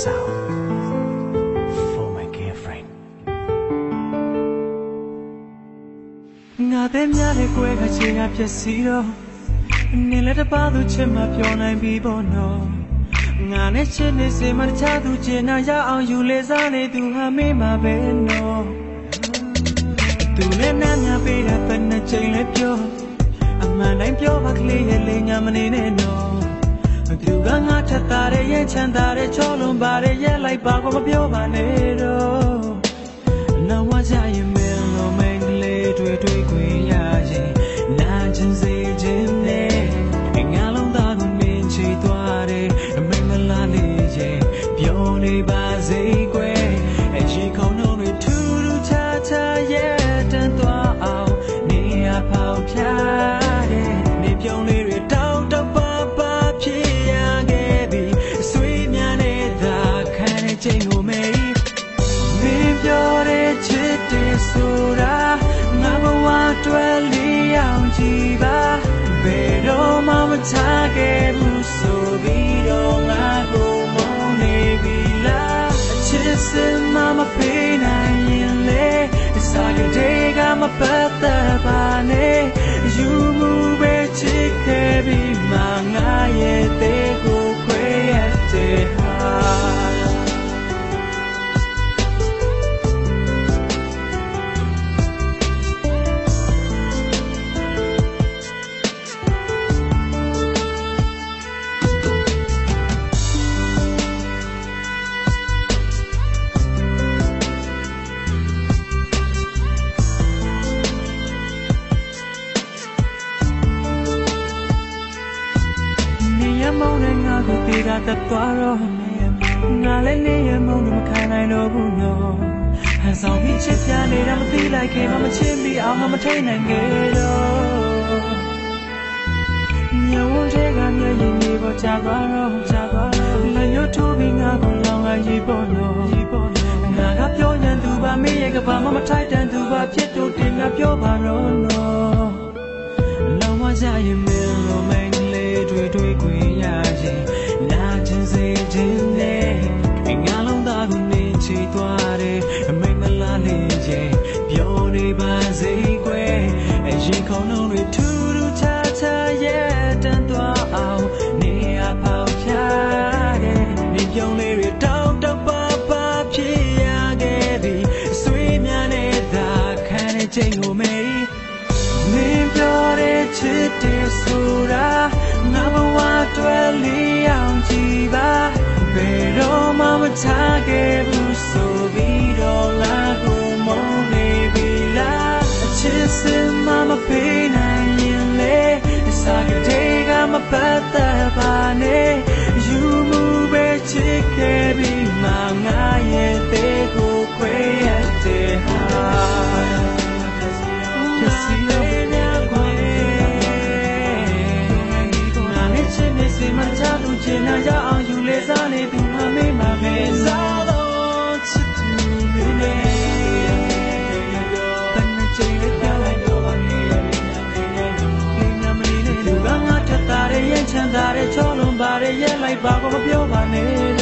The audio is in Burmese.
sound for my girlfriend ငါတဲ့များတဲ့ကွဲကချေကပြည့်စီတော့နေလက်တပါသူချစ်မှပြောနိုင်ပြီပေါ့နော်ငါနဲ့ချစ်နေစေမှတခြားသူချင်နာရအောင်ယူလေစားနေသူဟာမေးမှာပဲနော်သူနဲ့နားများပေးတဲ့ဘယ်နှချိန်လဲပြောအမှန်တိုင်းပြောပါကလေးရဲ့လေညာမနေနဲ့နော်သူကငါထက်သားတဲ့ရင်ချမ်းသာတဲ့ချောလွန်ပါတဲ့ရဲ့လိုက်ပါကိုမပြောပါနဲ့တော့နောက်မှကြရင်မင်းလိုမင်းကလေးတွေ့ခွင့်ရရင်နာကျင်စေခြင်းနဲ့ငါလုံးသားကိုမင်းချီသွားတယ်မင်းမလားလေးရဲ့ပြောနေပါစေကွယ်အချီခေါင်းလုံးတွေထူးထူးခြားခြားရဲ့တန်သွားအောင်နေရဖောက်ပြတယ်နေပြုံးလေးတွေတောက်တပါပါဖြစ်ရခဲ့ပြီဆွေးများနေတာခံနေချိန်ကိုမေးမင်းပြောတဲ့ချစ်တယ်ဆိုတာငါဘဝတွဲလီအောင်ကြည့်ပါဘယ်တော့မှမချခဲ့ဘူးဆိုပြီးတော့ငါကိုမုန်းနေပြီလားအချစ်စင်မမပေးနိုင်ရင်လေစာရတဲ့ကမပတ်သက်ပါနဲ့ယူမှုပဲချစ်ခဲ့ပြီးမှငါရဲ့တဲ့ကိုခွဲရတဲ့ဟာမောင်းနဲ့ငါကိုပြေတာတက်သွားတော့ငါလည်းနေရမုန်းလို့မခံနိုင်တော့ဘူးနော်ဟန်ဆောင်ပြီးချစ်ပြနေတာမသိလိုက်ခင်မချစ်ပြီးအောင်မထိန်နိုင်ခဲ့တော့ညဝန်းထဲကမျက်ရည်တွေပေါ်ကျသွားတော့လက်ညှိုးထိုးပြီးငါကိုလောင်လာရေးပေါ်တော့ငါကပြောရန်သူပါမင်းရဲ့ကဘာမှမထိုက်တန်သူပါဖြစ်တော့တင်ငါပြောပါတော့နော်လောင်မကြရင်မင်းလိုမင်းလေးတွေ့ခွင့်ရရင်နာကျင်စေခြင်းနဲ့ငါလုံးသားကိုနေချီသွားတယ်မိမလားလေးရဲ့ပြောနေပါစေကွယ်အရင်ခေါင်းလုံးတွေထူးထူးခြားခြားရဲ့တန်သွားအောင်နေရပေါက်ပြတယ်နေပြုံးလေးတွေတောက်တပါပါဖြစ်ရခဲ့ပြီဆွေးများနေတာခံနေချိန်ကိုမေးမင်းပြောတဲ့ချစ်တယ်ဆိုတာငါဘဝတွဲလီအောင်ကြည့်ပါဘယ်တော့မှမချခဲ့ဘူးဆိုပြီးတော့လာကိုမုန်းနေပြီလားအချစ်စင်မမပေးနိုင်ရင်လေစာကတဲ့ကမပတ်သက်ပါနဲ့ယူမှုပဲချစ်ခဲ့ပြီးမှငါရဲ့တဲ့ကိုခွဲရတဲ့ဟာမချသူချင်နာရအောင်ယူလေစားနေသူမှမေးမှာပဲစားတော့ချစ်သူနေနေဘယ်နှချိန်လဲပြောလိုက်တော့ပါနေနေနာမနေနဲ့လူကငါထက်သားတဲ့ရင်ချမ်းသာတဲ့ချောလွန်ပါတဲ့ရဲ့လိုက်ပါကိုမပြောပါနဲ့